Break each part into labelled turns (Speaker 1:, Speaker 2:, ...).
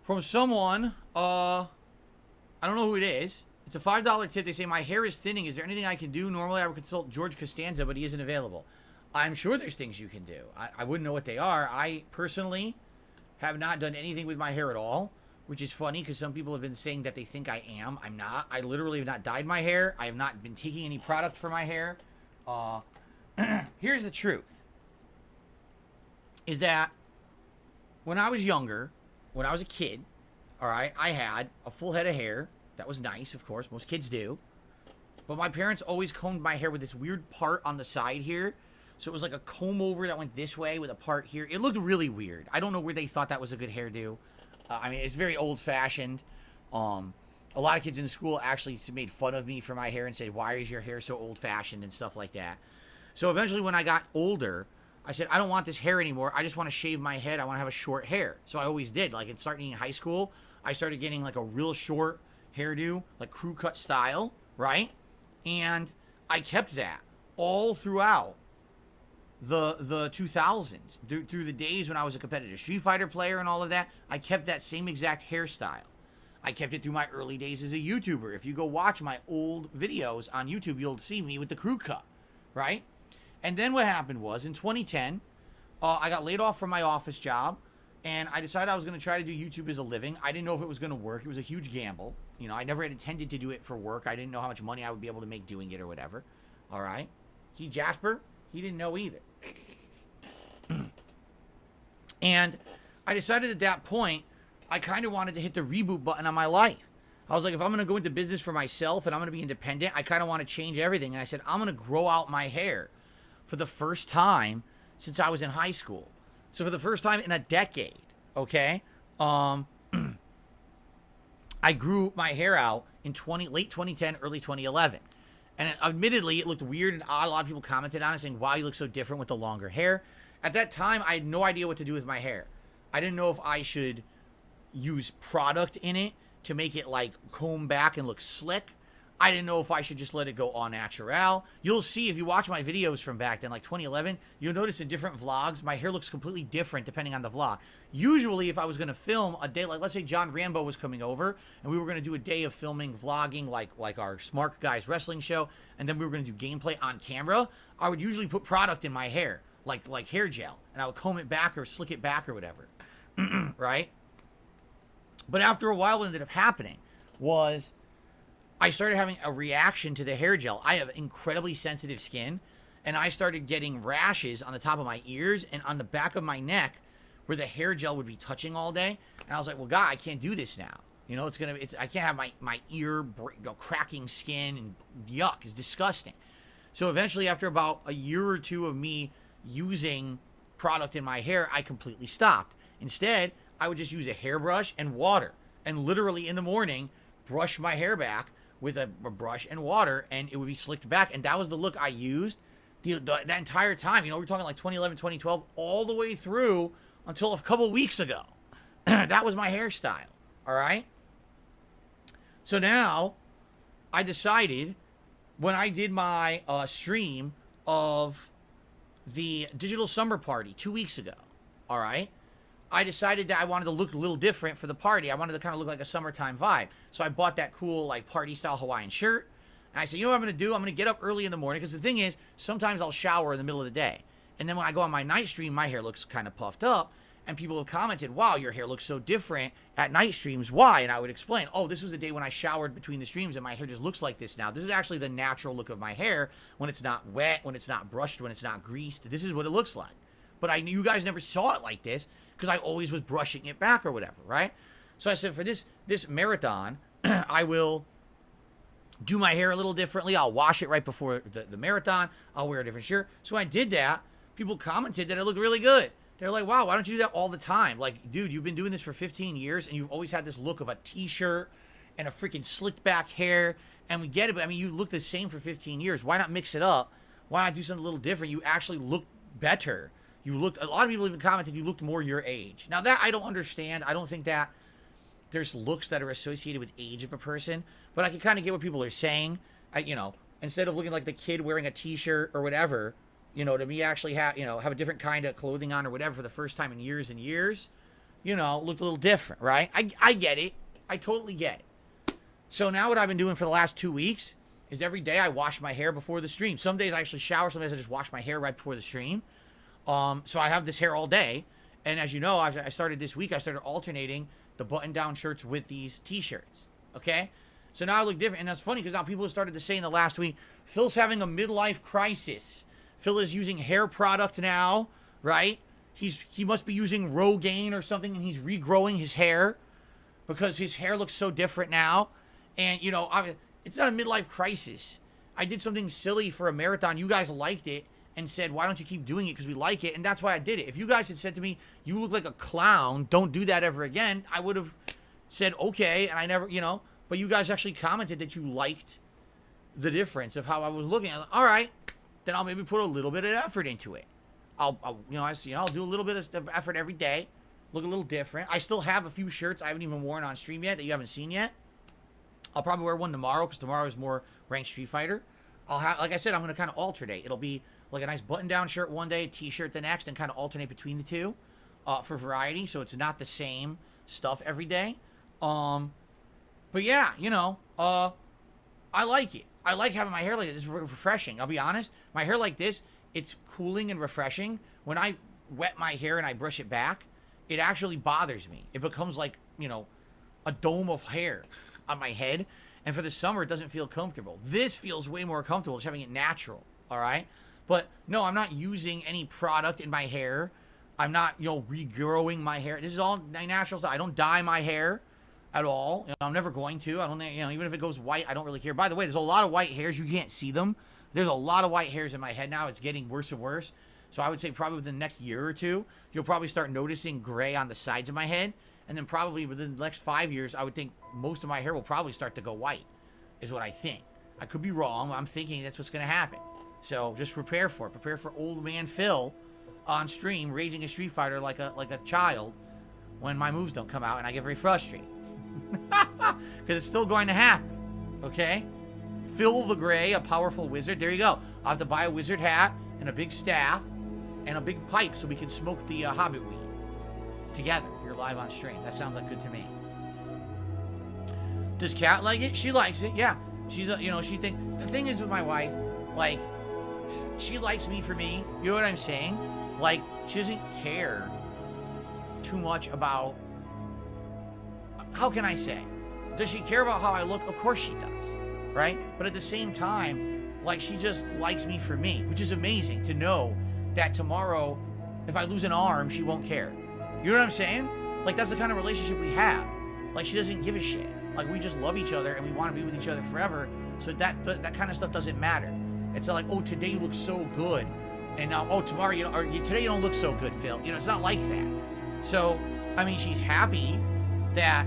Speaker 1: From someone, I don't know who it is. It's a $5 tip. They say, my hair is thinning. Is there anything I can do? Normally, I would consult George Costanza, but he isn't available. I'm sure there's things you can do. I wouldn't know what they are. I personally have not done anything with my hair at all, which is funny because some people have been saying that they think I am. I'm not. I literally have not dyed my hair. I have not been taking any product for my hair. Here's the truth. Is that when I was younger, when I was a kid, all right, I had a full head of hair. That was nice, of course. Most kids do. But my parents always combed my hair with this weird part on the side here. So it was like a comb over that went this way with a part here. It looked really weird. I don't know where they thought that was a good hairdo. I mean, it's very old-fashioned. A lot of kids in school actually made fun of me for my hair and said, why is your hair so old-fashioned and stuff like that. So eventually when I got older, I said, I don't want this hair anymore. I just want to shave my head. I want to have a short hair. So I always did. Like, starting in high school, I started getting like a real short hairdo, like crew cut style, right? And I kept that all throughout the 2000s, through the days when I was a competitive Street Fighter player and all of that. I kept that same exact hairstyle. I kept it through my early days as a YouTuber. If you go watch my old videos on YouTube, you'll see me with the crew cut, right? And then what happened was, in 2010, I got laid off from my office job, and I decided I was going to try to do YouTube as a living. I didn't know if it was going to work. It was a huge gamble. You know, I never had intended to do it for work. I didn't know how much money I would be able to make doing it or whatever. All right? See, Jasper, he didn't know either. And I decided at that point, I kind of wanted to hit the reboot button on my life. I was like, if I'm going to go into business for myself and I'm going to be independent, I kind of want to change everything. And I said, I'm going to grow out my hair for the first time since I was in high school. So for the first time in a decade, okay? I grew my hair out in late 2010, early 2011. And admittedly, it looked weird and odd. A lot of people commented on it saying, wow, you look so different with the longer hair. At that time, I had no idea what to do with my hair. I didn't know if I should use product in it to make it like comb back and look slick. I didn't know if I should just let it go au naturel. You'll see if you watch my videos from back then, like 2011, you'll notice in different vlogs, my hair looks completely different depending on the vlog. Usually, if I was going to film a day, like let's say John Rambo was coming over, and we were going to do a day of filming, vlogging, like our Smart Guys wrestling show, and then we were going to do gameplay on camera, I would usually put product in my hair, like hair gel, and I would comb it back or slick it back or whatever, right? But after a while, what ended up happening was I started having a reaction to the hair gel. I have incredibly sensitive skin, and I started getting rashes on the top of my ears and on the back of my neck where the hair gel would be touching all day. And I was like, well, God, I can't do this now. You know, I can't have my ear cracking skin, and yuck, it's disgusting. So eventually, after about a year or two of me using product in my hair, I completely stopped. Instead, I would just use a hairbrush and water, and literally in the morning, brush my hair back with a brush and water, and it would be slicked back. And that was the look I used that entire time. You know, we're talking like 2011, 2012, all the way through until a couple weeks ago. That was my hairstyle, all right? So now, I decided, when I did my stream of the Digital Summer Party 2 weeks ago, all right? I decided that I wanted to look a little different for the party. I wanted to kind of look like a summertime vibe. So I bought that cool, like, party-style Hawaiian shirt. And I said, you know what I'm going to do? I'm going to get up early in the morning. Because the thing is, sometimes I'll shower in the middle of the day. And then when I go on my night stream, my hair looks kind of puffed up. And people have commented, wow, your hair looks so different at night streams. Why? And I would explain, oh, this was the day when I showered between the streams and my hair just looks like this now. This is actually the natural look of my hair when it's not wet, when it's not brushed, when it's not greased. This is what it looks like. But you guys never saw it like this because I always was brushing it back or whatever, right? So I said, for this marathon, I will do my hair a little differently. I'll wash it right before the marathon. I'll wear a different shirt. So when I did that, people commented that it looked really good. They're like, wow, why don't you do that all the time? Like, dude, you've been doing this for 15 years, and you've always had this look of a t-shirt and a freaking slicked back hair. And we get it, but I mean, you look the same for 15 years. Why not mix it up? Why not do something a little different? You actually look better. A lot of people even commented you looked more your age. Now that I don't understand. I don't think that there's looks that are associated with age of a person, but I can kind of get what people are saying. You know, instead of looking like the kid wearing a t-shirt or whatever, you know, to me actually have a different kind of clothing on or whatever for the first time in years and years, you know, looked a little different, right? I get it. I totally get it. So now what I've been doing for the last 2 weeks is every day I wash my hair before the stream. Some days I actually shower. Some days I just wash my hair right before the stream. So I have this hair all day. And as you know, I started this week, I started alternating the button-down shirts with these t-shirts. Okay? So now I look different. And that's funny because now people have started to say in the last week, Phil's having a midlife crisis. Phil is using hair product now, right? He must be using Rogaine or something, and he's regrowing his hair because his hair looks so different now. And, you know, it's not a midlife crisis. I did something silly for a marathon. You guys liked it and said, why don't you keep doing it? Because we like it. And that's why I did it. If you guys had said to me, you look like a clown, don't do that ever again, I would have said, okay. And I never, you know, but you guys actually commented that you liked the difference of how I was looking. I was like, all right, then I'll maybe put a little bit of effort into it. I'll do a little bit of effort every day, look a little different. I still have a few shirts I haven't even worn on stream yet that you haven't seen yet. I'll probably wear one tomorrow because tomorrow is more ranked Street Fighter. I'll have, like I said, I'm going to kind of alternate. It'll be like a nice button-down shirt one day, t-shirt the next, and kind of alternate between the two for variety, so it's not the same stuff every day. But yeah, you know, I like it. I like having my hair like this. It's refreshing. I'll be honest. My hair like this, it's cooling and refreshing. When I wet my hair and I brush it back, it actually bothers me. It becomes like, you know, a dome of hair on my head. And for the summer, it doesn't feel comfortable. This feels way more comfortable, just having it natural, all right? But no, I'm not using any product in my hair. I'm not, you know, regrowing my hair. This is all natural stuff. I don't dye my hair at all. You know, I'm never going to. I don't think, you know, even if it goes white, I don't really care. By the way, there's a lot of white hairs. You can't see them. There's a lot of white hairs in my head now. It's getting worse and worse. So I would say probably within the next year or two, you'll probably start noticing gray on the sides of my head. And then probably within the next 5 years, I would think most of my hair will probably start to go white, is what I think. I could be wrong. I'm thinking that's what's going to happen. So just prepare for it. Prepare for old man Phil on stream, raging a Street Fighter like a child when my moves don't come out and I get very frustrated. Because it's still going to happen. Okay? Phil the Gray, a powerful wizard. There you go. I'll have to buy a wizard hat and a big staff and a big pipe so we can smoke the hobbit weed together here live on stream. That sounds like good to me. Does Kat like it? She likes it. Yeah. She's, you know, she think the thing is with my wife, like, she likes me for me. You know what I'm saying? Like, she doesn't care too much about, how can I say? Does she care about how I look? Of course she does, right? But at the same time, like, she just likes me for me, which is amazing to know that tomorrow, if I lose an arm, she won't care. You know what I'm saying? Like, that's the kind of relationship we have. Like, she doesn't give a shit. Like, we just love each other and we want to be with each other forever. So that kind of stuff doesn't matter. It's not like, oh, today you look so good, and now, oh, tomorrow you don't, or today you don't look so good, Phil. You know, it's not like that. So, I mean, she's happy that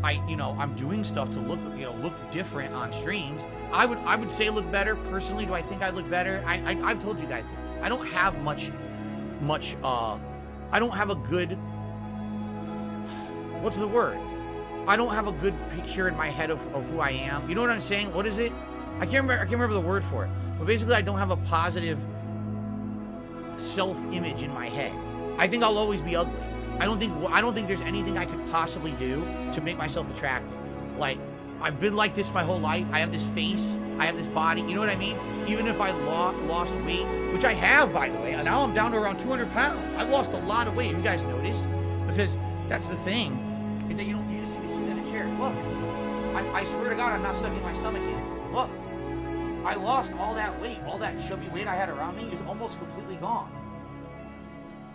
Speaker 1: I'm doing stuff to look different on streams. I would say look better. Personally, do I think I look better? I've told you guys this. I don't have much. I don't have a good. What's the word? I don't have a good picture in my head of who I am. You know what I'm saying? What is it? I can't remember the word for it. But basically, I don't have a positive self-image in my head. I think I'll always be ugly. I don't think there's anything I could possibly do to make myself attractive. Like, I've been like this my whole life. I have this face. I have this body. You know what I mean? Even if I lost weight, which I have, by the way. Now I'm down to around 200 pounds. I've lost a lot of weight. You guys noticed? Because that's the thing, is that you just sit in a chair. Look, I swear to God, I'm not sucking my stomach in. Look, I lost all that weight. All that chubby weight I had around me is almost completely gone.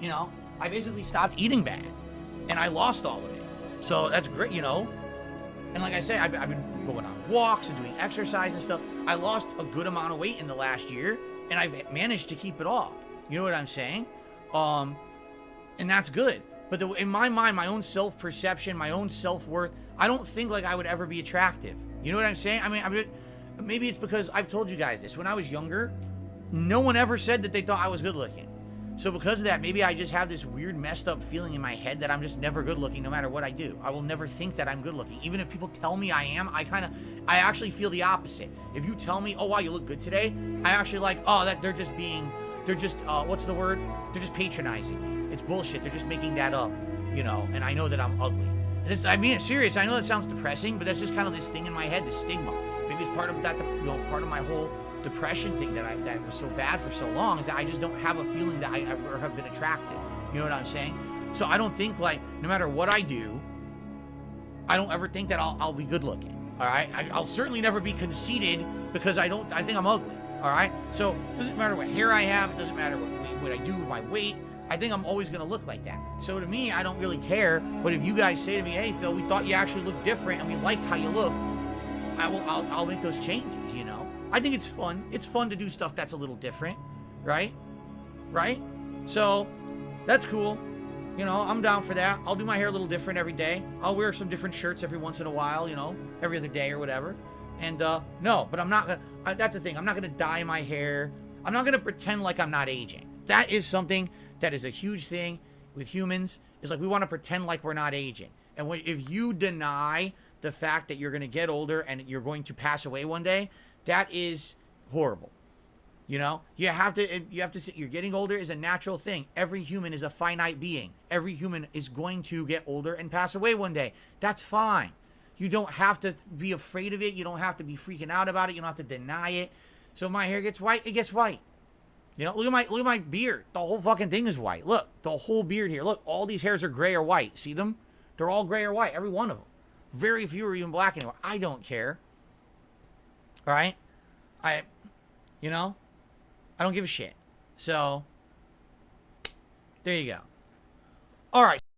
Speaker 1: You know? I basically stopped eating bad, and I lost all of it. So that's great, you know? And like I said, I've been going on walks and doing exercise and stuff. I lost a good amount of weight in the last year, and I've managed to keep it off. You know what I'm saying? And that's good. But in my mind, my own self-perception, my own self-worth, I don't think like I would ever be attractive. You know what I'm saying? I mean, maybe it's because I've told you guys this. When I was younger, no one ever said that they thought I was good-looking. So because of that, maybe I just have this weird messed up feeling in my head that I'm just never good looking no matter what I do. I will never think that I'm good looking. Even if people tell me I am, I actually feel the opposite. If you tell me, oh wow, you look good today, I actually like, oh, that they're just what's the word? They're just patronizing me. It's bullshit. They're just making that up. you know, and I know that I'm ugly. I mean, it's serious. I know that sounds depressing, but that's just kind of this thing in my head, the stigma. Maybe it's part of that, you know, part of my whole depression thing that was so bad for so long is that I just don't have a feeling that I ever have been attracted. You know what I'm saying? So I don't think, like, no matter what I do, I don't ever think that I'll be good looking. All right, I'll certainly never be conceited because I think I'm ugly. All right, so it doesn't matter what hair I have, it doesn't matter what I do with my weight. I think I'm always gonna look like that. So to me, I don't really care. But if you guys say to me, "Hey Phil, we thought you actually looked different and we liked how you look," I'll make those changes. You know, I think it's fun. It's fun to do stuff that's a little different, right? Right? So that's cool. You know, I'm down for that. I'll do my hair a little different every day. I'll wear some different shirts every once in a while, you know, every other day or whatever. And no, but I'm not gonna, that's the thing. I'm not gonna dye my hair. I'm not gonna pretend like I'm not aging. That is something that is a huge thing with humans. Is like we want to pretend like we're not aging. And if you deny the fact that you're gonna get older and you're going to pass away one day, that is horrible. You know, you have to say you're getting older is a natural thing. Every human is a finite being. Every human is going to get older and pass away one day. That's fine. You don't have to be afraid of it. You don't have to be freaking out about it. You don't have to deny it. So if my hair gets white, it gets white. You know, look at my beard. The whole fucking thing is white. Look, the whole beard here. Look, all these hairs are gray or white. See them? They're all gray or white. Every one of them. Very few are even black anymore. I don't care. All right? You know, I don't give a shit. So, there you go. All right.